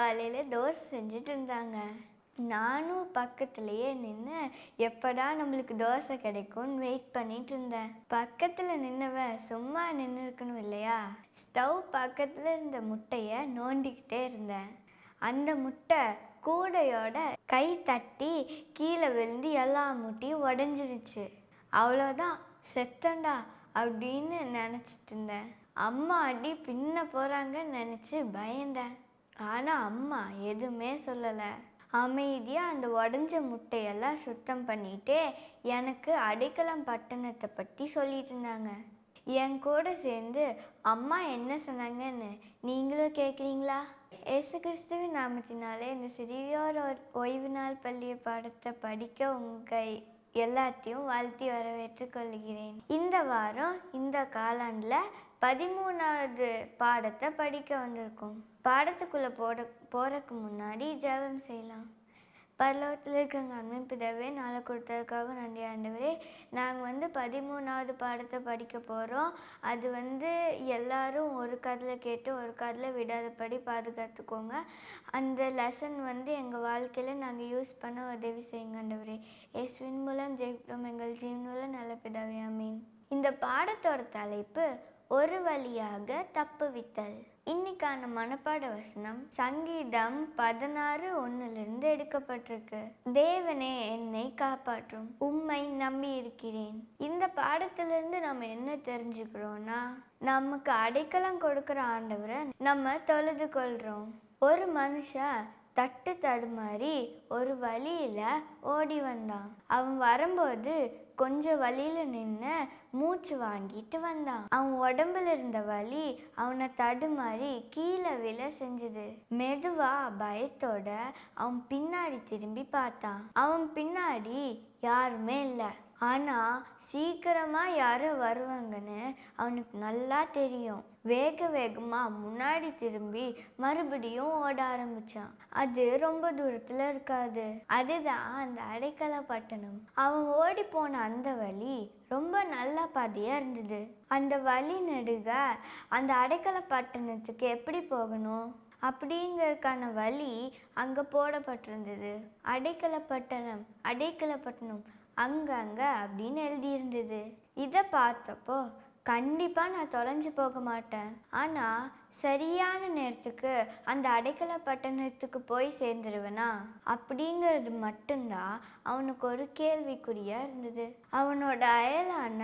காலையில் தோசை செஞ்சுட்டு இருந்தாங்க. நானும் பக்கத்துலேயே நின்று எப்படா நம்மளுக்கு தோசை கிடைக்கும்னு வெயிட் பண்ணிட்டு இருந்தேன். பக்கத்தில் நின்னவன் சும்மா நின்று இருக்கணும் இல்லையா, ஸ்டவ் பக்கத்தில் இருந்த முட்டையை நோண்டிக்கிட்டே இருந்தேன். அந்த முட்டை கூடையோட கை தட்டி கீழே விழுந்து எல்லா முட்டையும் உடஞ்சிருச்சு. அவ்வளோதான், செத்தண்டா அப்படின்னு நினச்சிட்டு இருந்தேன். அம்மா அடி பின்ன போகிறாங்கன்னு நினச்சி பயந்தேன். ஆனால் அம்மா எதுவுமே சொல்லலை. அமைதியாக அந்த உடஞ்ச முட்டையெல்லாம் சுத்தம் பண்ணிட்டு எனக்கு அடைக்கலம் பட்டணத்தை பற்றி சொல்லிட்டு இருந்தாங்க. என் கூட சேர்ந்து அம்மா என்ன சொன்னாங்கன்னு நீங்களும் கேட்குறீங்களா? இயேசு கிறிஸ்துவின் நாமத்தினாலே இந்த சிறியோர் ஓய்வு நாள் பள்ளிய பாடத்தை படிக்க உங்கள் எல்லாத்தையும் வாழ்த்தி வரவேற்று கொள்கிறேன். இந்த வாரம் இந்த காலாண்டில் 13வது பாடத்தை படிக்க வந்திருக்கோம். பாடத்துக்குள்ளே போகிறதுக்கு முன்னாடி ஜெபம் செய்யலாம். பரலோகத்தில் இருக்கிற அன்பின் பிதாவே, நாளை கொடுத்ததுக்காக நன்றி ஆண்டவரே. நாங்கள் 13வது பாடத்தை படிக்க போகிறோம். அது எல்லாரும் ஒரு காதில் கேட்டு ஒரு காதில் விடாதபடி பாதுகாத்துக்கோங்க. அந்த லெசன் எங்கள் வாழ்க்கையில் நாங்கள் யூஸ் பண்ண உதவி செய்யுங்க ஆண்டவரே. இயேசுவின் மூலம் ஜெயிக்கிறோம் எங்கள் ஜீவனுள்ள நல்ல பிதாவே, ஆமீன். இந்த பாடத்தோட தலைப்பு ஒரு வழியாக தப்புவித்தல். இன்னைக்கான மனப்பாட வசனம் சங்கீதம் 16:1 எடுக்கப்பட்டிருக்கு. தேவனே என்னை காப்பாற்றும், உம்மை நம்பி இருக்கிறேன். இந்த பாடத்திலிருந்து நம்ம என்ன தெரிஞ்சுக்கிறோம்னா, நமக்கு அடைக்கலம் கொடுக்கிற ஆண்டவரை நம்ம தொழுது கொள்றோம். ஒரு மனுஷன் தட்டு தடுமாறி ஒரு வழியில ஓடி வந்தான். அவன் வரும்போது கொஞ்சம் வழியில நின்று மூச்சு வாங்கிட்டு வந்தான். அவன் உடம்புல இருந்த வலி அவனை தடுமாறி கீழே விழ செஞ்சது. மெதுவா பயத்தோட அவன் பின்னாடி திரும்பி பார்த்தான். அவன் பின்னாடி யாருமே இல்லை. ஆனா சீக்கிரமா யாரோ வருவாங்கன்னு அவனுக்கு நல்லா தெரியும். வேகமா முன்னாடி திரும்பி மறுபடியும் ஓட ஆரம்பிச்சான். அது ரொம்ப தூரத்துல இருக்காது. அதுதான் அந்த அடைக்கல பட்டணம். அவன் ஓடி போன அந்த வழி ரொம்ப நல்ல பாதையா இருந்தது. அந்த வழி நடுக அந்த அடைக்கல பட்டணத்துக்கு எப்படி போகணும் அப்படிங்கிறதுக்கான வழி அங்க போடப்பட்டிருந்தது. அடைக்கல பட்டணம் அங்கங்க அப்படின்னு எழுதியிருந்தது. இதை பார்த்தப்போ கண்டிப்பா நான் தொலைஞ்சு போக மாட்டேன், ஆனா சரியான நேரத்துக்கு அந்த அடைக்கல பட்டணத்துக்கு போய் சேர்ந்துருவேனா அப்படிங்கிறது மட்டும்தான் அவனுக்கு ஒரு கேள்விக்குறியா இருந்தது. அவனோட அயலான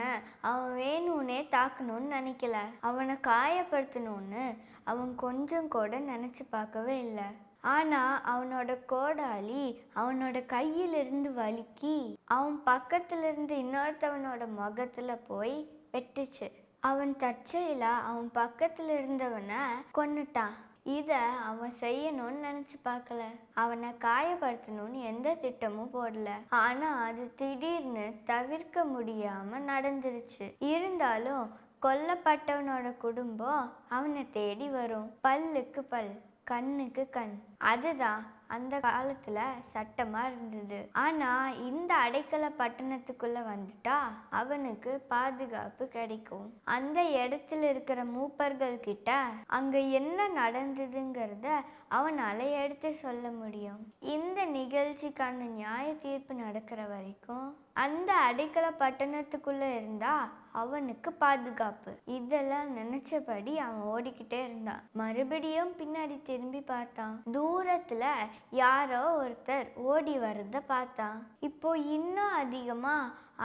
அவன் வேணும்னே தாக்கணும்னு நினைக்கல. அவனை காயப்படுத்தணும்னு அவன் கொஞ்சம் கூட நினைச்சு பார்க்கவே இல்லை. ஆனா அவனோட கோடாலி அவனோட கையிலிருந்து வலிக்கி அவன் பக்கத்துல இருந்து இன்னொருத்தவனோட முகத்துல போய் வெட்டுச்சு. அவன் தற்செயலா அவன் பக்கத்துல இருந்தவனை கொன்னுட்டான். இத அவன் செய்யணும்னு நினைச்சு பார்க்கல. அவனை காயப்படுத்தணும்னு எந்த திட்டமும் போடல. ஆனா அது திடீர்னு தவிர்க்க முடியாம நடந்துருச்சு. இருந்தாலும் கொல்லப்பட்டவனோட குடும்பம் அவனை தேடி வரும். பல்லுக்கு பல், கண்ணுக்கு கண், அதுதான் அந்த காலத்துல சட்டமா இருந்தது. ஆனா இந்த அடைக்கல பட்டணத்துக்குள்ள வந்துட்டா அவனுக்கு பாதுகாப்பு கிடைக்கும். அந்த இடத்துல இருக்கிற மூப்பர்கள் கிட்ட அங்க என்ன நடந்ததுங்கிறத அவனால எடுத்து சொல்ல முடியும். இந்த நிகழ்ச்சிக்கான நியாய தீர்ப்பு நடக்கிற வரைக்கும் அந்த அடைக்கல பட்டணத்துக்குள்ள இருந்தா அவனுக்கு பாதுகாப்பு. இதெல்லாம் நினைச்சபடி அவன் ஓடிக்கிட்டே இருந்தான். மறுபடியும் பின்னாடி திரும்பி பார்த்தான். தூரத்துல யாரோ ஒருத்தர் ஓடி வர்றத பார்த்தான். இப்போ இன்னும் அதிகமா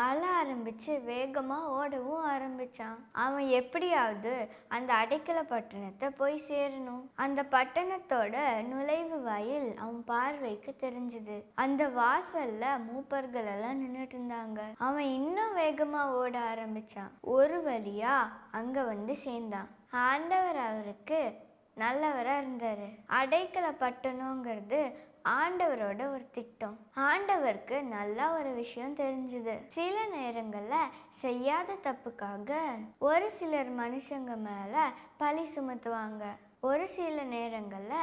அழ ஆரம்பிச்சு வேகமா ஓடவும் ஆரம்பிச்சான். அவன் எப்படியாவது அந்த அடைக்கல பட்டணத்தை போய் சேரணும். அந்த பட்டணத்தோட நுழைவு வாயில் அவன் பார்வைக்கு தெரிஞ்சது. அந்த வாசல்ல மூப்பர்கள் எல்லாம் நின்றுட்டு இருந்தாங்க. அவன் இன்னும் வேகமா ஓட ஆரம்பிச்சான். ஒரு வழியா அங்க சேர்ந்தான். ஆண்டவர் அவருக்கு நல்லவரா இருந்தாரு. அடைக்கல பட்டணங்கிறது ஆண்டவரோட ஒரு திட்டம். ஆண்டவருக்கு நல்லா ஒரு விஷயம் தெரிஞ்சுது. சில நேரங்கள்ல செய்யாத தப்புக்காக ஒரு சிலர் மனுஷங்க மேல பழி சுமத்துவாங்க. ஒரு சில நேரங்கள்ல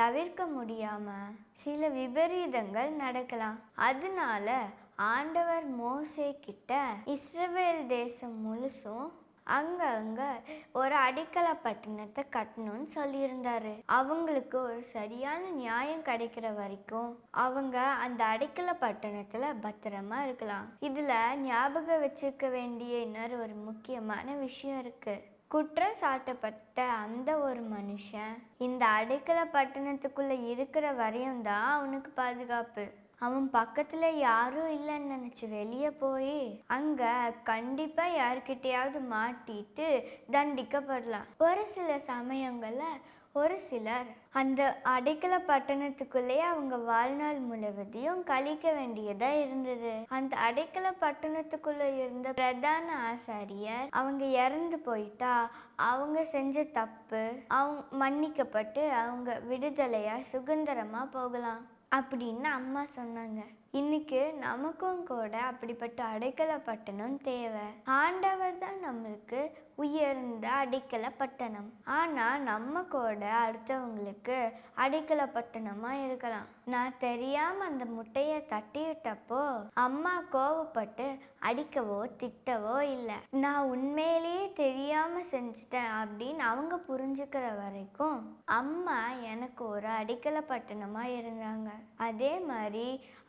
தவிர்க்க முடியாம சில விபரீதங்கள் நடக்கலாம். அதனால ஆண்டவர் மோசே கிட்ட இஸ்ரவேல் தேசம் முழுசும் அங்க ஒரு அடைக்கல பட்டணத்தை கட்டணும்னு சொல்லியிருந்தாரு. அவங்களுக்கு ஒரு சரியான நியாயம் கிடைக்கிற வரைக்கும் அவங்க அந்த அடைக்கல பட்டணத்துல பத்திரமா இருக்கலாம். இதுல ஞாபகம் வச்சுக்க வேண்டிய இன்னொரு ஒரு முக்கியமான விஷயம் இருக்கு. குற்றம் சாட்டப்பட்ட அந்த ஒரு மனுஷன் இந்த அடைக்கல பட்டணத்துக்குள்ள இருக்கிற வரையும் தான் அவனுக்கு பாதுகாப்பு. அவன் பக்கத்துல யாரும் இல்லைன்னு நினைச்சு வெளியே போய் அங்க கண்டிப்பா யார்கிட்டயாவது மாட்டிட்டு தண்டிக்கப்படலாம். ஒரு சில சமயங்கள்ல ஒரு சிலர் அந்த அடைக்கல பட்டணத்துக்குள்ளேயே அவங்க வாழ்நாள் முழுவதையும் கழிக்க வேண்டியதா இருந்தது. அந்த அடைக்கல பட்டணத்துக்குள்ள இருந்த பிரதான ஆசாரியர் அவங்க இறந்து போயிட்டா அவங்க செஞ்ச தப்பு அவங்க மன்னிக்கப்பட்டு அவங்க விடுதலையா சுதந்திரமா போகலாம் அப்படின்னு அம்மா சொன்னாங்க. இன்னைக்கு நமக்கும் கூட அப்படிப்பட்ட அடைக்கல பட்டணம் தேவை. ஆண்டவர் தான் நம்மளுக்கு உயர்ந்த அடைக்கல பட்டணம். ஆனா நம்ம கூட அடுத்தவங்களுக்கு அடைக்கல பட்டணமா இருக்கலாம். நான் தெரியாம அந்த முட்டையை தட்டி விட்டப்போ அம்மா கோவப்பட்டு அடிக்கவோ திட்டவோ இல்லை. நான் உண்மையிலேயே தெரியாம செஞ்சுட்டேன் அப்படின்னு அவங்க புரிஞ்சுக்கிற வரைக்கும் அம்மா எனக்கு ஒரு அடைக்கல பட்டணமா இருந்தாங்க. அதே மாதிரி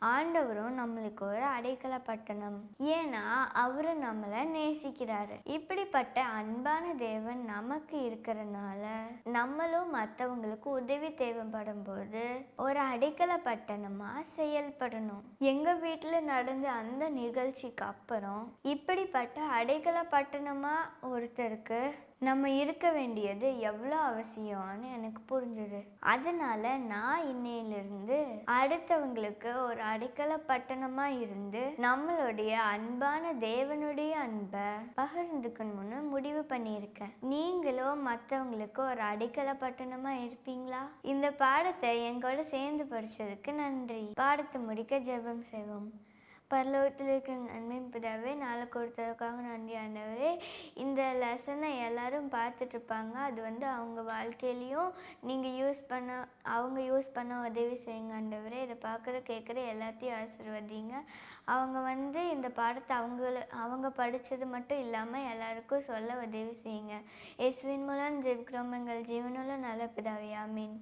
ஆண்டவரும் நம்மளுக்கு ஒரு அடைக்கல பட்டணம். ஏன்னா அவரு நம்மளை நேசிக்கிறாரு. இப்படிப்பட்ட அன்பான தேவன் நமக்கு இருக்கிறனால நம்மளும் மற்றவங்களுக்கு உதவி தேவைப்படும் போது ஒரு அடைக்கல பட்டணமா செயல்படணும். எங்க வீட்டுல நடந்த அந்த நிகழ்ச்சிக்கு அப்புறம் இப்படிப்பட்ட அடைக்கல பட்டணமா ஒருத்தருக்கு நம்ம இருக்க வேண்டியது எவ்வளோ அவசியம்னு எனக்கு புரிஞ்சுது. அதனால நான் இன்னையிலிருந்து அடுத்தவங்களுக்கு ஒரு அடைக்கல பட்டணமா இருந்து நம்மளுடைய அன்பான தேவனுடைய அன்பை பகிர்ந்துக்கணும்னு முடிவு பண்ணியிருக்கேன். நீங்களும் மற்றவங்களுக்கு ஒரு அடைக்கல பட்டணமா இருப்பீங்களா? இந்த பாடத்தை எங்கூட சேர்ந்து படிச்சதுக்கு நன்றி. பாடத்தை முடிக்க ஜெபம் செய்வோம். பரலோகத்தில் இருக்கிற அன்பின் பிதாவே, நாளை கொடுத்ததுக்காக நன்றி ஆண்டவரே. இந்த லெசனை எல்லாரும் பார்த்துட்டு இருப்பாங்க. அது அவங்க வாழ்க்கையிலையும் அவங்க யூஸ் பண்ண உதவி செய்யுங்க ஆண்டவரே. இதை பார்க்குற கேட்குற எல்லாத்தையும் ஆசீர்வதிங்க. அவங்க இந்த பாடத்தை அவங்க படித்தது மட்டும் இல்லாமல் எல்லாருக்கும் சொல்ல உதவி செய்யுங்க. இயேசுவின் மூலம் ஜெபிக்கிறோம் எங்கள் ஜீவனுள்ள நல்ல பிதாவே, ஆமீன்.